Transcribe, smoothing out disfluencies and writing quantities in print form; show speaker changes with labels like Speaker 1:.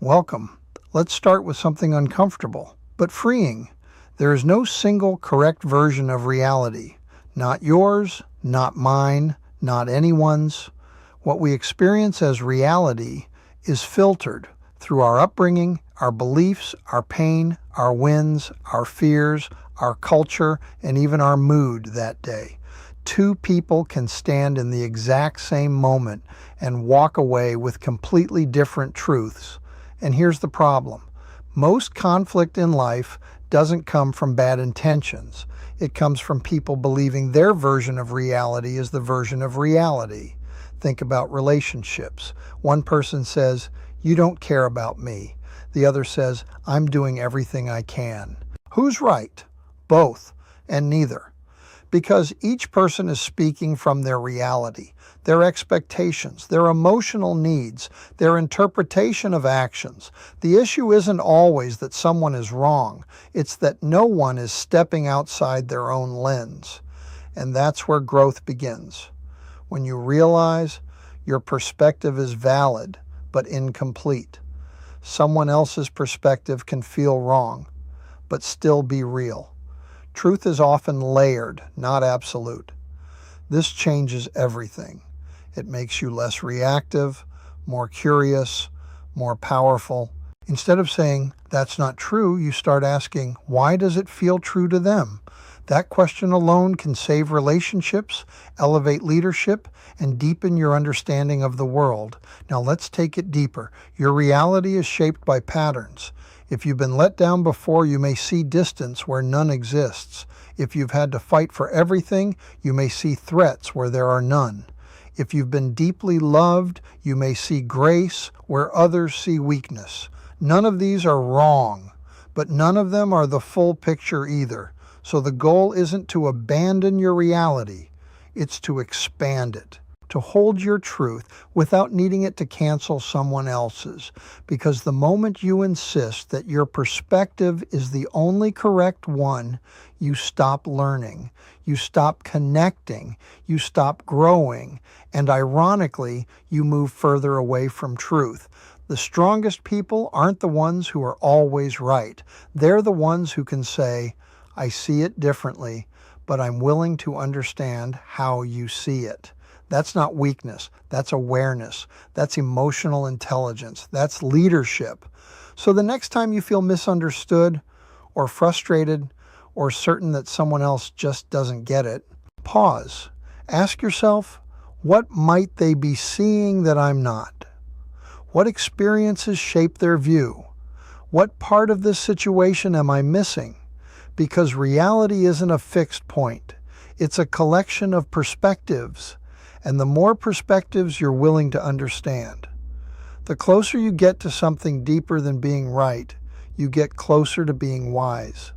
Speaker 1: Welcome. Let's start with something uncomfortable, but freeing. There is no single correct version of reality. Not yours, not mine, not anyone's. What we experience as reality is filtered through our upbringing, our beliefs, our pain, our wins, our fears, our culture, and even our mood that day. Two people can stand in the exact same moment and walk away with completely different truths. And here's the problem. Most conflict in life doesn't come from bad intentions. It comes from people believing their version of reality is the version of reality. Think about relationships. One person says, "You don't care about me." The other says, "I'm doing everything I can." Who's right? Both, and neither. Because each person is speaking from their reality, their expectations, their emotional needs, their interpretation of actions. The issue isn't always that someone is wrong, it's that no one is stepping outside their own lens. And that's where growth begins. When you realize your perspective is valid, but incomplete. Someone else's perspective can feel wrong, but still be real. Truth is often layered, not absolute. This changes everything. It makes you less reactive, more curious, more powerful. Instead of saying, "That's not true," you start asking, "Why does it feel true to them?" That question alone can save relationships, elevate leadership, and deepen your understanding of the world. Now let's take it deeper. Your reality is shaped by patterns. If you've been let down before, you may see distance where none exists. If you've had to fight for everything, you may see threats where there are none. If you've been deeply loved, you may see grace where others see weakness. None of these are wrong, but none of them are the full picture either. So the goal isn't to abandon your reality, it's to expand it. To hold your truth without needing it to cancel someone else's. Because the moment you insist that your perspective is the only correct one, you stop learning, you stop connecting, you stop growing, and ironically, you move further away from truth. The strongest people aren't the ones who are always right. They're the ones who can say, "I see it differently, but I'm willing to understand how you see it." That's not weakness. That's awareness. That's emotional intelligence. That's leadership. So the next time you feel misunderstood or frustrated or certain that someone else just doesn't get it, pause. Ask yourself, what might they be seeing that I'm not? What experiences shape their view? What part of this situation am I missing? Because reality isn't a fixed point. It's a collection of perspectives. And the more perspectives you're willing to understand, the closer you get to something deeper than being right, you get closer to being wise.